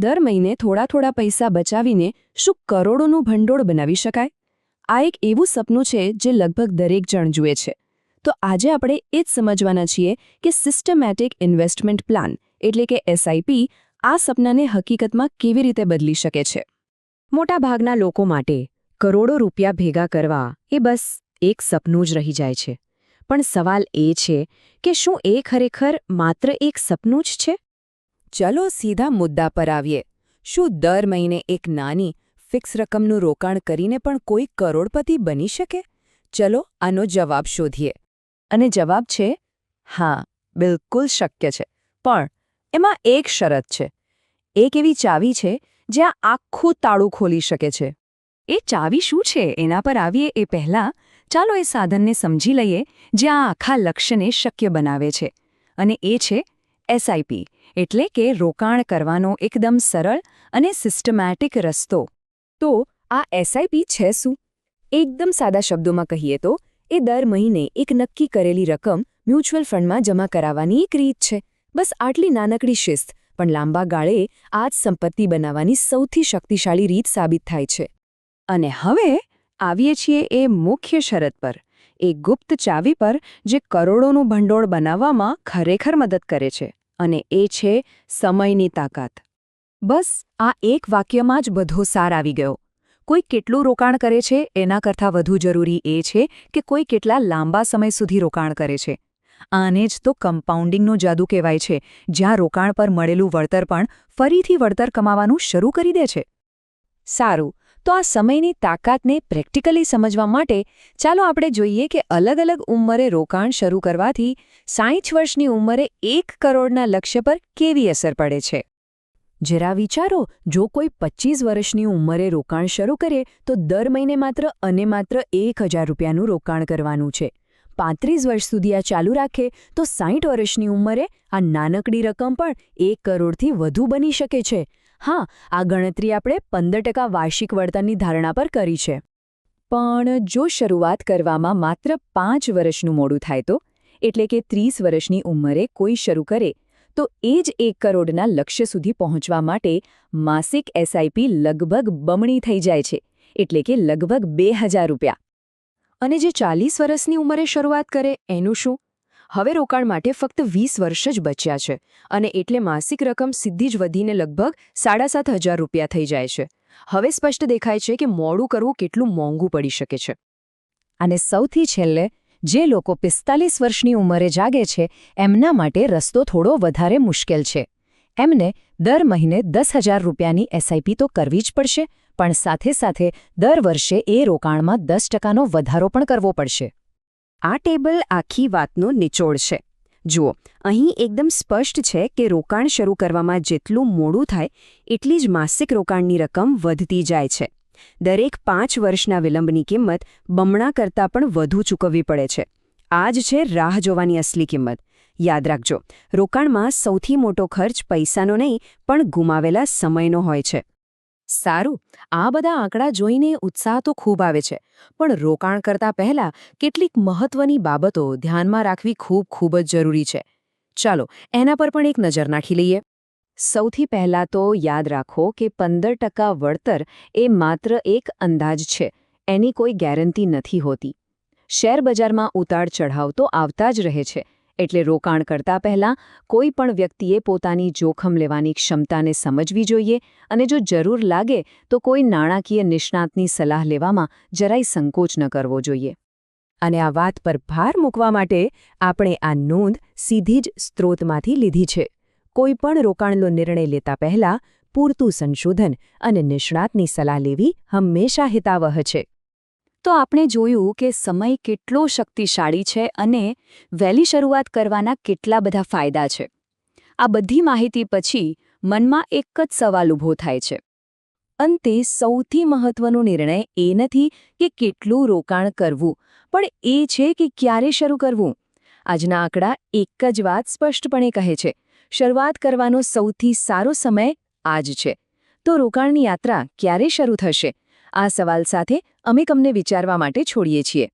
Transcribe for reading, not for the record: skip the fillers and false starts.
દર મહિને થોડા થોડા પૈસા બચાવીને શું કરોડોનું ભંડોળ બનાવી શકાય? આ એક એવું સપનું છે જે લગભગ દરેક જણ જુએ છે. તો આજે આપણે એ જ સમજવાના છીએ કે સિસ્ટમેટિક ઇન્વેસ્ટમેન્ટ પ્લાન એટલે કે એસઆઈપી આ સપનાને હકીકતમાં કેવી રીતે બદલી શકે છે. મોટાભાગના લોકો માટે કરોડો રૂપિયા ભેગા કરવા એ બસ એક સપનું જ રહી જાય છે. પણ સવાલ એ છે કે શું એ ખરેખર માત્ર એક સપનું જ છે? ચલો સીધા મુદ્દા પર આવીએ. શું દર મહિને એક નાની ફિક્સ રકમનું રોકાણ કરીને પણ કોઈ કરોડપતિ બની શકે? ચલો આનો જવાબ શોધીએ. અને જવાબ છે હા, બિલકુલ શક્ય છે. પણ એમાં એક શરત છે. એક એવી ચાવી છે જે આ આખું તાળું ખોલી શકે છે. એ ચાવી શું છે એના પર આવીએ એ પહેલાં ચાલો એ સાધનને સમજી લઈએ જે આ આખા લક્ષ્યને શક્ય બનાવે છે. અને એ છે એસઆઈપી એટલે કે રોકાણ કરવાનો એકદમ સરળ અને સિસ્ટમેટિક રસ્તો. તો આ એસઆઈપી છે શું? એકદમ સાદા શબ્દોમાં કહીએ તો એ દર મહિને એક નક્કી કરેલી રકમ મ્યુચ્યુઅલ ફંડમાં જમા કરાવવાની એક રીત છે. બસ આટલી નાનકડી શિસ્ત પણ લાંબા ગાળે આ જ સંપત્તિ બનાવવાની સૌથી શક્તિશાળી રીત સાબિત થાય છે. અને હવે આવીએ છીએ એ મુખ્ય શરત પર, એ ગુપ્ત ચાવી પર જે કરોડોનું ભંડોળ બનાવવામાં ખરેખર મદદ કરે છે. અને એ છે સમયની તાકાત. બસ આ એક વાક્યમાં જ બધો સાર આવી ગયો. કોઈ કેટલું રોકાણ કરે છે એના કરતાં વધુ જરૂરી એ છે કે કોઈ કેટલા લાંબા સમય સુધી રોકાણ કરે છે. આને જ તો કમ્પાઉન્ડિંગનો જાદુ કહેવાય છે, જ્યાં રોકાણ પર મળેલું વળતર પણ ફરીથી વળતર કમાવાનું શરૂ કરી દે છે. સારું, તો આ સમયની તાકાતને પ્રેક્ટિકલી સમજવા માટે ચાલો આપણે જોઈએ કે અલગ અલગ ઉંમરે રોકાણ શરૂ કરવાથી 60 વર્ષની ઉંમરે 1 કરોડના લક્ષ્ય પર કેવી અસર પડે છે. જરા વિચારો, જો કોઈ 25 વર્ષની ઉંમરે રોકાણ શરૂ કરે તો દર મહિને માત્ર 1000 રૂપિયાનું રોકાણ કરવાનું છે. 35 વર્ષ સુધી આ ચાલુ રાખે તો 60 વર્ષની ઉંમરે આ નાનકડી રકમ પણ 1 કરોડથી વધુ બની શકે છે. હા, આ ગણતરી આપણે 15% વાર્ષિક વળતરની ધારણા પર કરી છે. પણ જો શરૂઆત કરવામાં માત્ર 5 વર્ષનું મોડું થાય તો, એટલે કે 30 વર્ષની ઉંમરે કોઈ શરૂ કરે તો એ જ 1 કરોડના લક્ષ્ય સુધી પહોંચવા માટે માસિક એસઆઈપી લગભગ બમણી થઈ જાય છે, એટલે કે લગભગ 2000 રૂપિયા. અને જે 40 વર્ષની ઉંમરે શરૂઆત કરે એનું શું? હવે રોકાણ માટે ફક્ત 20 વર્ષ જ બચ્યા છે અને એટલે માસિક રકમ સીધી જ વધીને લગભગ 7500 રૂપિયા થઈ જાય છે. હવે સ્પષ્ટ દેખાય છે કે મોડું કરવું કેટલું મોંઘું પડી શકે છે. અને સૌથી છેલ્લે, જે લોકો 45 વર્ષની ઉંમરે જાગે છે એમના માટે રસ્તો થોડો વધારે મુશ્કેલ છે. એમને દર મહિને 10,000 રૂપિયાની એસઆઈપી તો કરવી જ પડશે, પણ સાથે સાથે દર વર્ષે એ રોકાણમાં 10%નો વધારો પણ કરવો પડશે. આ ટેબલ આખી વાતનો નિચોડ છે. જુઓ, અહીં એકદમ સ્પષ્ટ છે કે રોકાણ શરૂ કરવામાં જેટલું મોડું થાય એટલી જ માસિક રોકાણની રકમ વધતી જાય છે. દરેક 5 વર્ષના વિલંબની કિંમત બમણા કરતાં પણ વધુ ચૂકવવી પડે છે. આ જ છે રાહ જોવાની અસલી કિંમત. યાદ રાખજો, રોકાણમાં સૌથી મોટો ખર્ચ પૈસાનો નહીં પણ ગુમાવેલા સમયનો હોય છે. સારું, આ બધા આંકડા જોઈને ઉત્સાહ તો ખૂબ આવે છે, પણ રોકાણ કરતા પહેલા કેટલીક મહત્વની બાબતો ધ્યાનમાં રાખવી ખૂબ જ જરૂરી છે. ચાલો એના પર પણ એક નજર નાખી લઈએ. સૌથી પહેલાં તો યાદ રાખો કે 15% વળતર એ માત્ર એક અંદાજ છે, એની કોઈ ગેરંટી નથી હોતી. શેરબજારમાં ઉતાર ચઢાવ તો આવતા જ રહે છે, એટલે રોકાણ કરતા પહેલાં કોઈ પણ વ્યક્તિએ પોતાની જોખમ લેવાની ક્ષમતાને સમજવી જોઈએ અને જો જરૂર લાગે તો કોઈ નાણાકીય નિષ્ણાતની સલાહ લેવામાં જરાય સંકોચ ન કરવો જોઈએ. અને આ વાત પર ભાર મૂકવા માટે આપણે આ નોંધ સીધી જ સ્ત્રોતમાંથી લીધી છે. કોઈ પણ રોકાણનો નિર્ણય લેતા પહેલાં પૂરતું સંશોધન અને નિષ્ણાતની સલાહ લેવી હંમેશા હિતાવહ છે. તો આપણે જોયું કે સમય કેટલો શક્તિશાળી છે અને વહેલી શરૂઆત કરવાના કેટલા બધા ફાયદા છે. આ બધી માહિતી પછી મનમાં એક જ સવાલ ઊભો થાય છે. અંતે સૌથી મહત્વનો નિર્ણય એ નથી કે કેટલું રોકાણ કરવું, પણ એ છે કે ક્યારે શરૂ કરવું. આજના આંકડા એક જ વાત સ્પષ્ટપણે કહે છે, શરૂઆત કરવાનો સૌથી સારો સમય આજ છે. તો રોકાણની યાત્રા ક્યારે શરૂ થશે? આ સવાલ સાથે અમે તમને વિચારવા માટે છોડીએ છીએ.